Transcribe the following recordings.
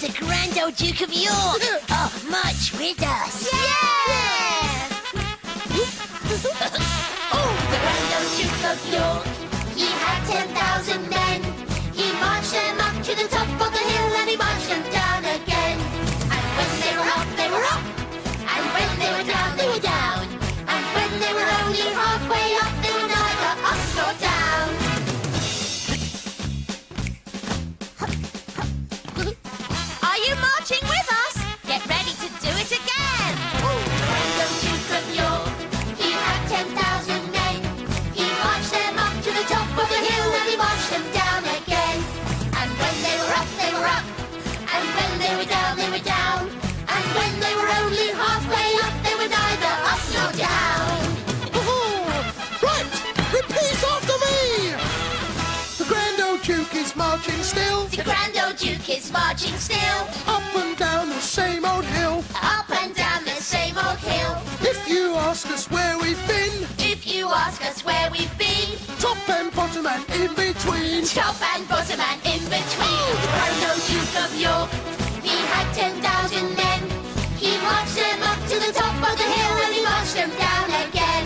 The Grand Old Duke of York! Oh, march with us! Yeah! Oh, the Grand Old Duke of York, he had 10,000 men. He marched them up to the top of the hill and he marched them down again. And when they were up, they were up. And when they were down, they were down. And when they were only halfway up, they were neither up nor down. Are you marching with us? Get ready to do it again! Grand Old Duke of York, he had 10,000 men. He marched them up to the top of the hill and he marched them down again. And when they were up, they were up. And when they were down, they were down. And when they were only halfway up, they were neither up nor down. Right, repeat after me. The Grand Old Duke is marching still. The Grand Old Duke is marching still. Up and down the same old hill. Up and down the same old hill. If you ask us where we've been, If you ask us where we've been, top and bottom and in between. top and bottom and in between. The Grand Old Duke of York, he had 10,000 men. He marched them up to the top of the hill and he marched them down again.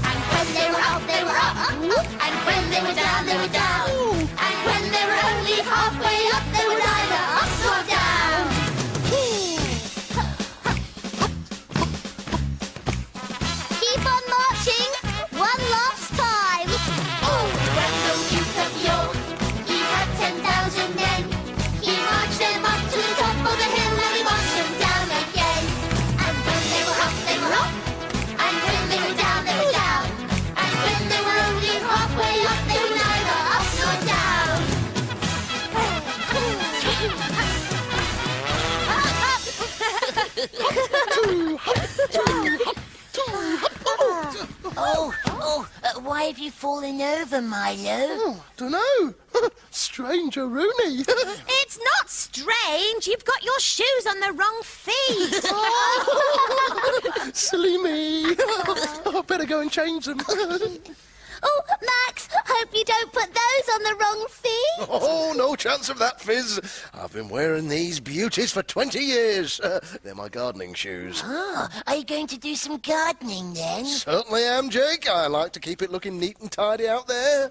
And when they were up, they were up. And when they were down, they were down. And when they were only halfway up, they were neither up nor down. Keep on marching! One last time! Oh, the Grand Old Duke of York, he had 10,000 men. He marched them up to the top of the hill and he marched them down again. And when they were up, they were up. And when they were down, they were down. And when they were only halfway up, they were neither up nor down. Why have you fallen over, Milo? Dunno. Stranger Rooney. It's not strange. You've got your shoes on the wrong feet. Silly me. I better go and change them. Oh, Max, hope you don't put those on the wrong feet. Oh, no chance of that, Fizz. I've been wearing these beauties for 20 years. They're my gardening shoes. Oh, are you going to do some gardening then? Certainly am, Jake. I like to keep it looking neat and tidy out there.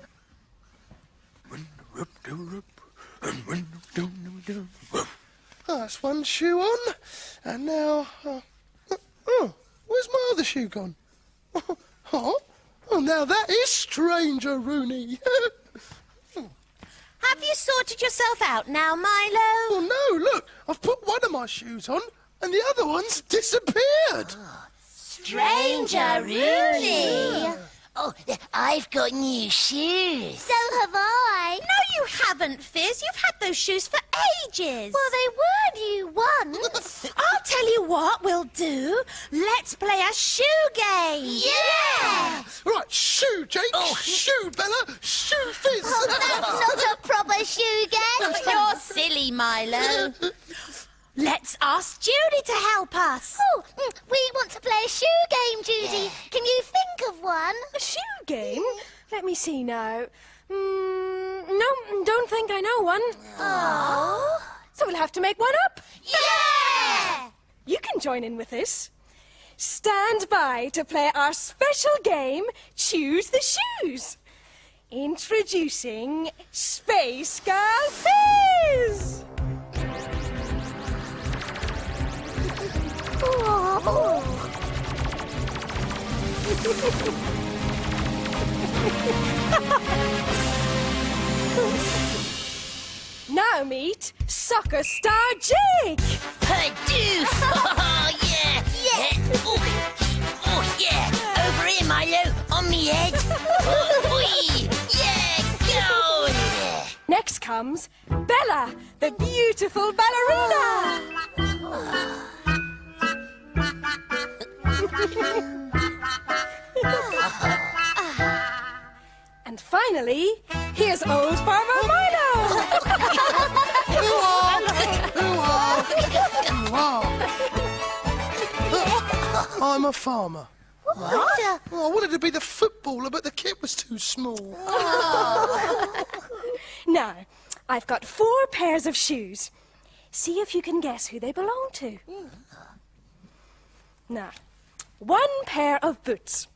That's one shoe on. And now... where's my other shoe gone? Oh, now that is Stranger Rooney. Have you sorted yourself out now, Milo? Oh, no, look. I've put one of my shoes on and the other one's disappeared. Stranger Rooney! Oh, I've got new shoes. So have I. No, you haven't, Fizz. You've had those shoes for ages. Well, they were new once. I'll tell you what we'll do. Let's play a shoe game. Yeah! Right, shoe, Jake. Shoe, Bella. Shoe, Fizz. Oh, that's not a proper shoe game. You're silly, Milo. Let's ask Judy to help us. Oh, we want to play a shoe game, Judy. Can you think of one? A shoe game? Let me see now. No, don't think I know one. Oh. So we'll have to make one up. Yeah! You can join in with this. Stand by to play our special game, Choose the Shoes. Introducing Space Girl Fizz! Now meet Soccer Star Jake! Hadoof! Oh, yeah! Yeah! Oh, yeah! Over here, Milo! On me head! Oi! Yeah! Go! Yeah. Next comes Bella, the beautiful ballerina! And finally, here's old Farmer Milo! I'm a farmer. What? Oh, I wanted to be the footballer, but the kit was too small. Now, I've got 4 pairs of shoes. See if you can guess who they belong to. Now, one pair of boots.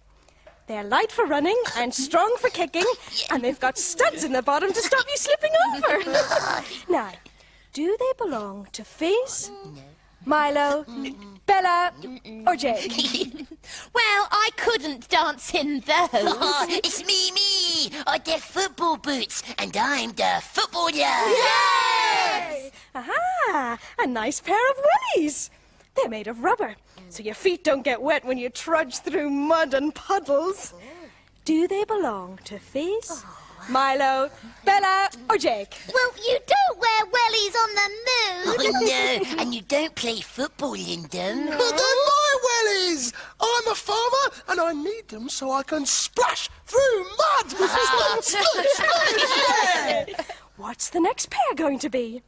They're light for running and strong for kicking, and they've got studs in the bottom to stop you slipping over. Now, do they belong to Fizz, Milo, Bella, or Jake? Well, I couldn't dance in those. Oh, it's me. They're football boots, and I'm the footballer. Yay! Aha! A nice pair of wellies. They're made of rubber, so your feet don't get wet when you trudge through mud and puddles. Do they belong to Fizz, Milo, Bella, or Jake? Well, you don't wear wellies on the moon. Oh, no, and you don't play football in them. They're my wellies! I'm a farmer and I need them so I can splash through mud! What's the next pair going to be?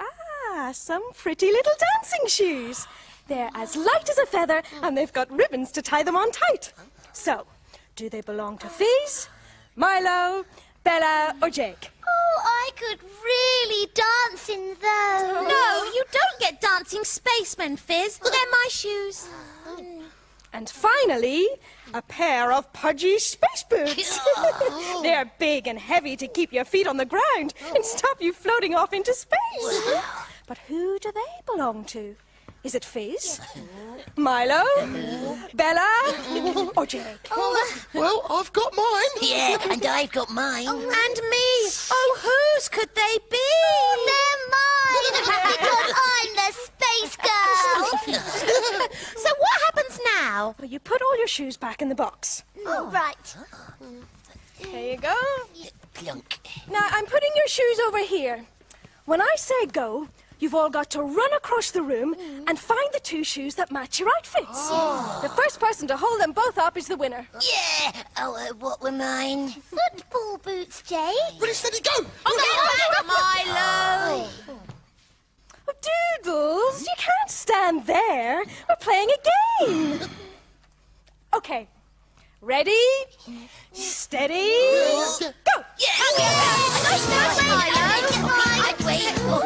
Ah, some pretty little dancing shoes. They're as light as a feather and they've got ribbons to tie them on tight. So, do they belong to Fizz, Milo, Bella, or Jake? Oh, I could really dance in those. No, you don't get dancing spacemen, Fizz. They're my shoes. And finally, a pair of pudgy space boots. They're big and heavy to keep your feet on the ground and stop you floating off into space. But who do they belong to? Is it Fizz, Milo, Bella, or Jake? Well, I've got mine. Yeah, and I've got mine. And me. Oh, whose could they be? They're mine because I'm the space girl. So what happens now? Well, you put all your shoes back in the box. Oh, right. There you go. Plunk. Now, I'm putting your shoes over here. When I say go, you've all got to run across the room and find the two shoes that match your outfits. The first person to hold them both up is the winner. Yeah. Oh, what were mine? Football boots, Jake. Ready, steady, go! Milo. Oh, Doodles, you can't stand there. We're playing a game. Okay, ready, steady, go! I'd wait. Oh,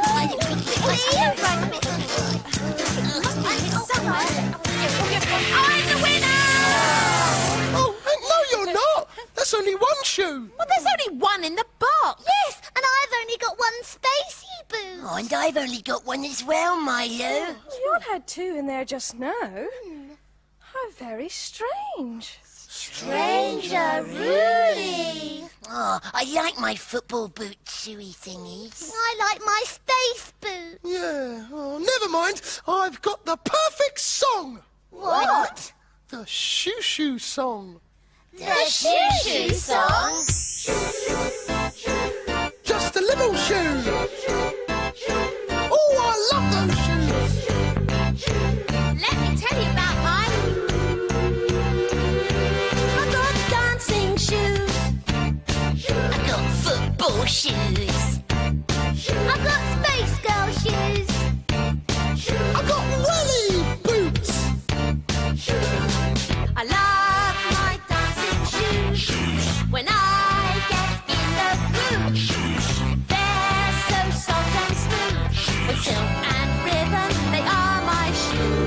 I'm the winner! Oh, no, you're not! That's only one shoe! Well, there's only one in the box. Yes, and I've only got one spacey boot. Oh, and I've only got one as well, Milo. You all had two in there just now. How very strange. Stranger, really. Oh, I like my football boot shoey thingies. I like my space boot. Yeah, oh, never mind. I've got the perfect song. What? The shoo-shoo song. The shoo-shoo song? Just a little shoe. Oh, I love those shoes. Let me tell you about mine. I've got dancing shoes. I got football shoes. I've got space girl shoes. I got welly boots. I love my dancing shoes. When I get in the groove, they're so soft and smooth. With silk and ribbon, they are my shoes.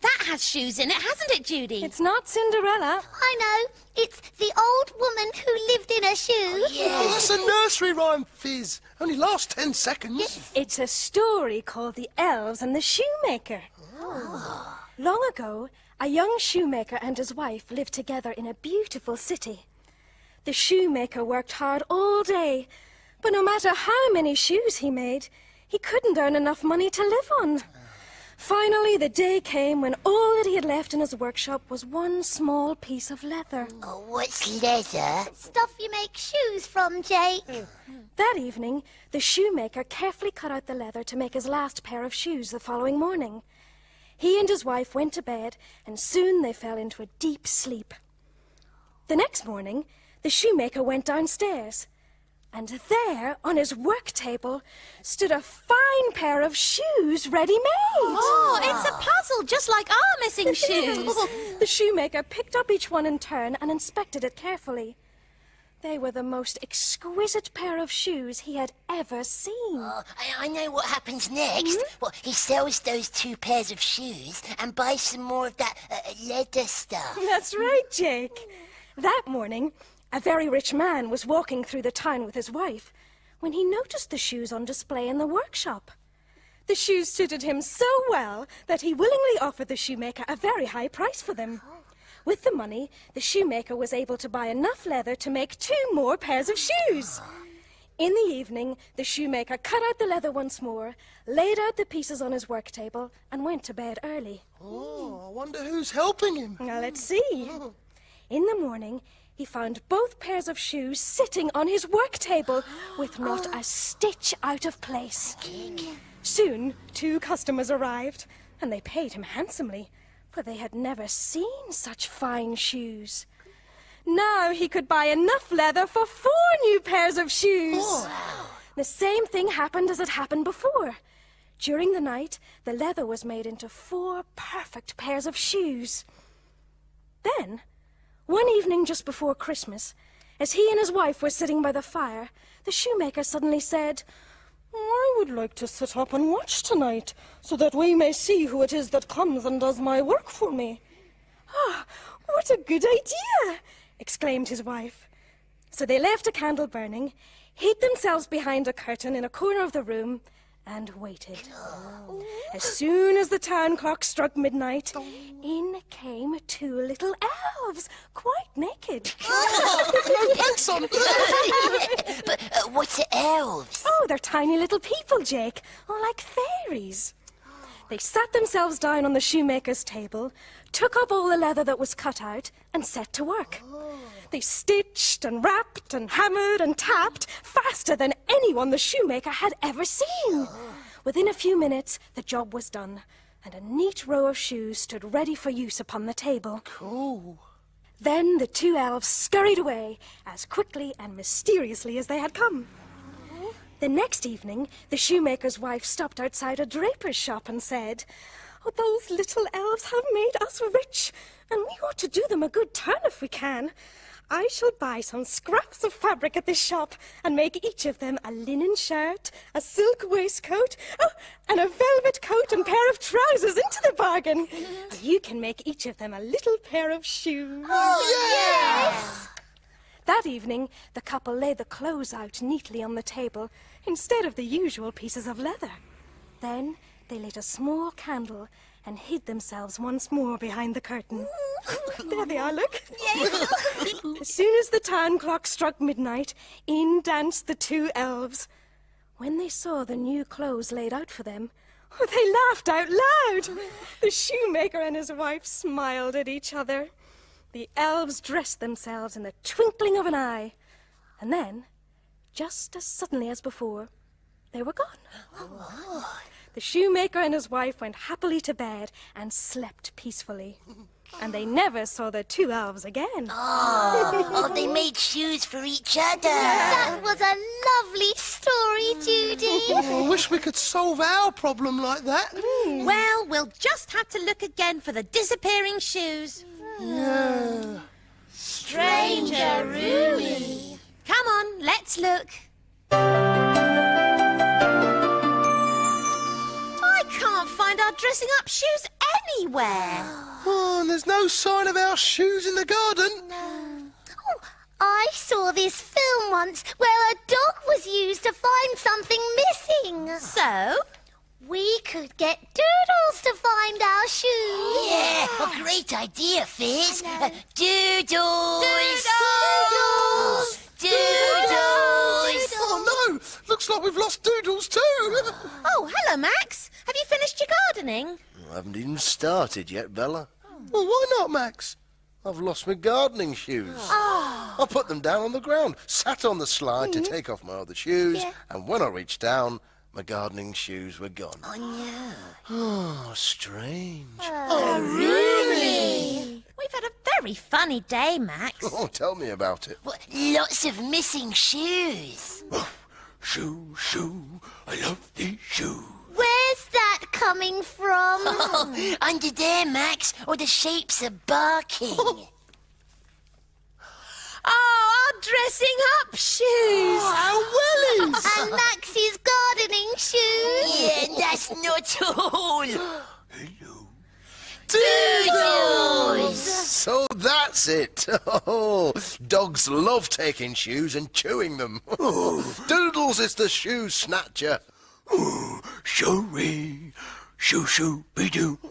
that has shoes in it, hasn't it, Judy? It's not Cinderella. I know. It's the old woman who lived in a shoe. Oh, that's a nursery rhyme, Fizz. Only lasts 10 seconds. It's a story called The Elves and the Shoemaker. Long ago, a young shoemaker and his wife lived together in a beautiful city. The shoemaker worked hard all day, but no matter how many shoes he made, he couldn't earn enough money to live on. Finally, the day came when all that he had left in his workshop was one small piece of leather. Oh, what's leather? Stuff you make shoes from, Jake. That evening, the shoemaker carefully cut out the leather to make his last pair of shoes the following morning. He and his wife went to bed, and soon they fell into a deep sleep. The next morning, the shoemaker went downstairs, and there, on his work table, stood a fine pair of shoes ready-made. Oh, it's a puzzle, just like our missing shoes. The shoemaker picked up each one in turn and inspected it carefully. They were the most exquisite pair of shoes he had ever seen. Oh, I know what happens next. Well, he sells those 2 pairs of shoes and buys some more of that leather stuff. That's right, Jake. That morning, a very rich man was walking through the town with his wife when he noticed the shoes on display in the workshop. The shoes suited him so well that he willingly offered the shoemaker a very high price for them. With the money, the shoemaker was able to buy enough leather to make 2 more pairs of shoes. In the evening, the shoemaker cut out the leather once more, laid out the pieces on his work table, and went to bed early. Oh, I wonder who's helping him. Now, let's see. In the morning, he found both pairs of shoes sitting on his work table with not a stitch out of place. Soon, 2 customers arrived, and they paid him handsomely, for they had never seen such fine shoes. Now he could buy enough leather for 4 new pairs of shoes. The same thing happened as had happened before. During the night, the leather was made into 4 perfect pairs of shoes. Then, one evening just before Christmas, as he and his wife were sitting by the fire, the shoemaker suddenly said, "I would like to sit up and watch tonight, so that we may see who it is that comes and does my work for me." "Ah, what a good idea!" exclaimed his wife. So they left a candle burning, hid themselves behind a curtain in a corner of the room, and waited. As soon as the town clock struck midnight, in came 2 little elves, quite naked. No pants on. But what's the elves? Oh, they're tiny little people, Jake, like fairies. They sat themselves down on the shoemaker's table, took up all the leather that was cut out, and set to work. They stitched and wrapped and hammered and tapped faster than anyone the shoemaker had ever seen. Within a few minutes, the job was done, and a neat row of shoes stood ready for use upon the table. Cool. Then the 2 elves scurried away as quickly and mysteriously as they had come. The next evening, the shoemaker's wife stopped outside a draper's shop and said, "Oh, those little elves have made us rich, and we ought to do them a good turn if we can. I shall buy some scraps of fabric at this shop and make each of them a linen shirt, a silk waistcoat, and a velvet coat and pair of trousers into the bargain. You can make each of them a little pair of shoes." Yes! That evening, the couple laid the clothes out neatly on the table instead of the usual pieces of leather. Then they lit a small candle and hid themselves once more behind the curtain. There they are, look. As soon as the town clock struck midnight, in danced the 2 elves. When they saw the new clothes laid out for them, they laughed out loud. The shoemaker and his wife smiled at each other. The elves dressed themselves in the twinkling of an eye. And then, just as suddenly as before, they were gone. The shoemaker and his wife went happily to bed and slept peacefully. And they never saw the 2 elves again. Oh, they made shoes for each other. That was a lovely story, Judy. I wish we could solve our problem like that. Well, we'll just have to look again for the disappearing shoes. Yeah. Stranger Rooney. Come on, let's look. I can't find our dressing up shoes anywhere. Oh, and there's no sign of our shoes in the garden. Oh, I saw this film once where a dog was used to find something missing. So? We could get Doodles to find our shoes. Yeah, a great idea, Fizz. Doodles! Doodles! Doodles! Oh no! Looks like we've lost Doodles too. Oh, hello, Max. Have you finished your gardening? I haven't even started yet, Bella. Well, why not, Max? I've lost my gardening shoes. I put them down on the ground, sat on the slide to take off my other shoes, and when I reached down, my gardening shoes were gone. Oh, no. Oh, strange. Really? We've had a very funny day, Max. Oh, tell me about it. Well, lots of missing shoes. Shoo, shoo, I love these shoes. Where's that coming from? Oh, under there, Max, or the shapes are barking. Oh, our dressing up shoes. Our wellies! And Max's gardening shoes. Yeah, that's not all. Hello. Doodles! So that's it. Oh, dogs love taking shoes and chewing them. Doodles is the shoe snatcher. Sorry. Shoo, shoo, be-doo.